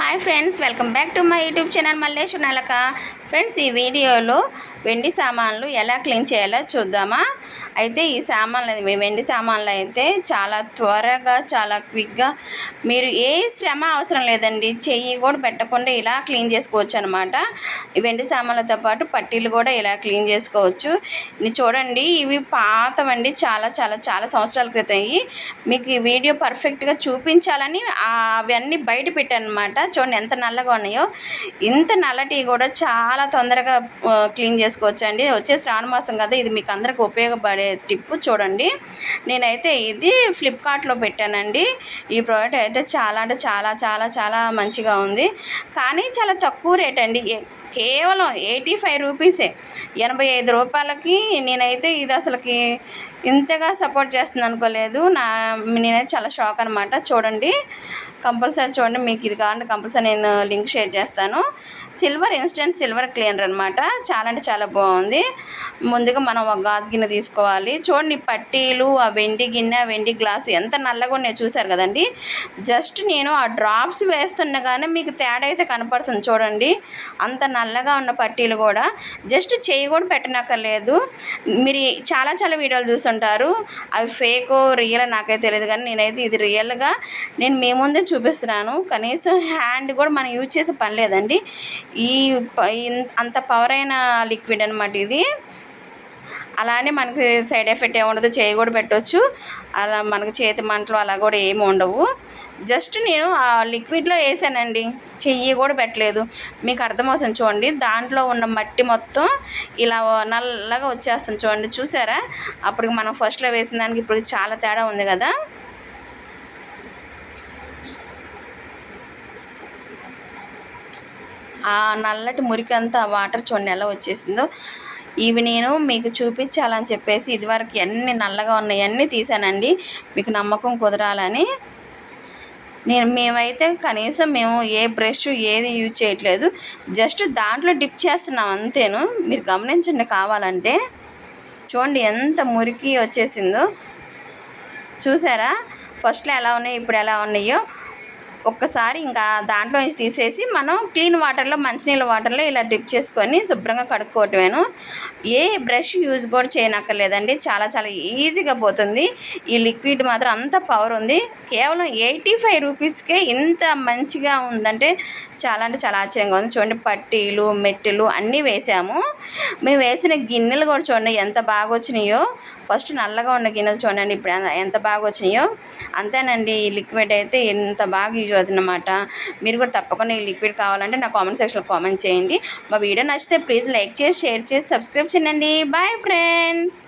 Hi friends, welcome back to my YouTube channel Mallesh Nalaka. Friends, ఈ వీడియోలో వెండి సామాన్లు ఎలా క్లీన్ చేయాలో చూద్దామా. అయితే ఈ సామాన్లు వెండి సామాన్లు అయితే చాలా త్వరగా, చాలా క్విక్గా, మీరు ఏ శ్రమ అవసరం లేదండి, చెయ్యి కూడా పెట్టకుండా ఇలా క్లీన్ చేసుకోవచ్చు అనమాట. ఈ వెండి సామాన్లతో పాటు పట్టీలు కూడా ఇలా క్లీన్ చేసుకోవచ్చు. ఇది చూడండి, ఇవి పాతవండి, చాలా చాలా చాలా సంవత్సరాల క్రితం. మీకు ఈ వీడియో పర్ఫెక్ట్గా చూపించాలని అవన్నీ బయట పెట్టాను అనమాట. చూడండి ఎంత నల్లగా ఉన్నాయో. ఇంత నల్లటి కూడా చాలా తొందరగా క్లీన్ చేసుకోవచ్చు అండి. వచ్చే శ్రావణ మాసం కదా, ఇది మీకు అందరికి ఉపయోగపడే టిప్పు. చూడండి, నేనైతే ఇది ఫ్లిప్కార్ట్లో పెట్టానండి. ఈ ప్రోడక్ట్ అయితే చాలా అంటే చాలా చాలా చాలా మంచిగా ఉంది, కానీ చాలా తక్కువ రేట్ అండి. కేవలం 85 రూపీసే, 85 రూపాయలకి నేనైతే ఇది అసలుకి ఇంతగా సపోర్ట్ చేస్తుంది అనుకోలేదు. నేనైతే చాలా షాక్ అనమాట. చూడండి, కంపల్సరీ చూడండి, మీకు ఇది కావాలంటే కంపల్సరీ నేను లింక్ షేర్ చేస్తాను. ఇన్స్టెంట్ సిల్వర్ క్లీనర్ అనమాట. చాలా అంటే చాలా బాగుంది. ముందుగా మనం ఒక గాజు గిన్నె తీసుకోవాలి. చూడండి, పట్టీలు, ఆ వెండి గిన్నె, వెండి గ్లాస్ ఎంత నల్లగా ఉన్నాయో చూసారు కదండి. జస్ట్ నేను ఆ డ్రాప్స్ వేస్తుండగానే మీకు తేడా అయితే కనపడుతుంది. చూడండి, అంత నల్లగా ఉన్న పట్టీలు కూడా జస్ట్ చేయి కూడా పెట్టనక్కర్లేదు. మీరు చాలా చాలా వీడియోలు చూస్తుంటారు, అవి ఫేకో రియల్ నాకైతే తెలియదు, కానీ నేనైతే ఇది రియల్గా నేను మీ ముందే చూపిస్తున్నాను. కనీసం హ్యాండ్ కూడా మనం యూజ్ చేసే పని లేదండి. అంత పవర్ అయిన లిక్విడ్ అనమాట ఇది. అలానే మనకి సైడ్ ఎఫెక్ట్ ఏమి ఉండదు, చేయి కూడా పెట్టవచ్చు. అలా మనకు చేతి మంటలు అలా కూడా ఏమి ఉండవు. జస్ట్ నేను ఆ లిక్విడ్లో వేసానండి, చెయ్యి కూడా పెట్టలేదు. మీకు అర్థమవుతుంది చూడండి, దాంట్లో ఉన్న మట్టి మొత్తం ఇలా నల్లగా వచ్చేస్తుంది. చూడండి, చూసారా? అప్పటికి మనం ఫస్ట్లో వేసిన దానికి ఇప్పుడు చాలా తేడా ఉంది కదా. ఆ నల్లటి మురికంతా వాటర్ చూడండి ఎలా వచ్చేసిందో. ఇవి నేను మీకు చూపించాలని చెప్పేసి ఇదివరకు ఎన్ని నల్లగా ఉన్నాయి అన్నీ తీసానండి, మీకు నమ్మకం కుదరాలని. మేమైతే కనీసం మేము ఏ బ్రష్ ఏది యూజ్ చేయట్లేదు, జస్ట్ దాంట్లో డిప్ చేస్తున్నాం అంతేను. మీరు గమనించండి కావాలంటే. చూడండి ఎంత మురికి వచ్చేసిందో. చూసారా? ఫస్ట్లో ఎలా ఉన్నాయో ఇప్పుడు ఎలా ఉన్నాయో. ఒక్కసారి ఇంకా దాంట్లో నుంచి తీసేసి మనం క్లీన్ వాటర్లో, మంచినీళ్ళ వాటర్లో ఇలా డిప్ చేసుకొని శుభ్రంగా కడుక్కోవటమేను. ఏ బ్రష్ యూజ్ కూడా చేయనక్కర్లేదండి, చాలా చాలా ఈజీగా పోతుంది. ఈ లిక్విడ్ మాత్రం అంత పవర్ ఉంది. కేవలం 85 రూపీస్కే ఇంత మంచిగా ఉందంటే చాలా అంటే చాలా ఆశ్చర్యంగా ఉంది. చూడండి, పట్టీలు, మెట్టెలు అన్నీ వేసాము. మేము వేసిన గిన్నెలు కూడా చూడండి ఎంత బాగా వచ్చినాయో. ఫస్ట్ నల్లగా ఉన్న గిన్నెలు చూడండి ఇప్పుడు ఎంత బాగా వచ్చినాయో. అంతేనండి, ఈ లిక్విడ్ అయితే ఎంత బాగా యూజ్ అవుతుందన్నమాట. మీరు కూడా తప్పకుండా ఈ లిక్విడ్ కావాలంటే నా కామెంట్ సెక్షన్లో కామెంట్ చేయండి. మా వీడియో నచ్చితే ప్లీజ్ లైక్ చేసి, షేర్ చేసి, సబ్స్క్రైబ్ చేయండి. Bye friends.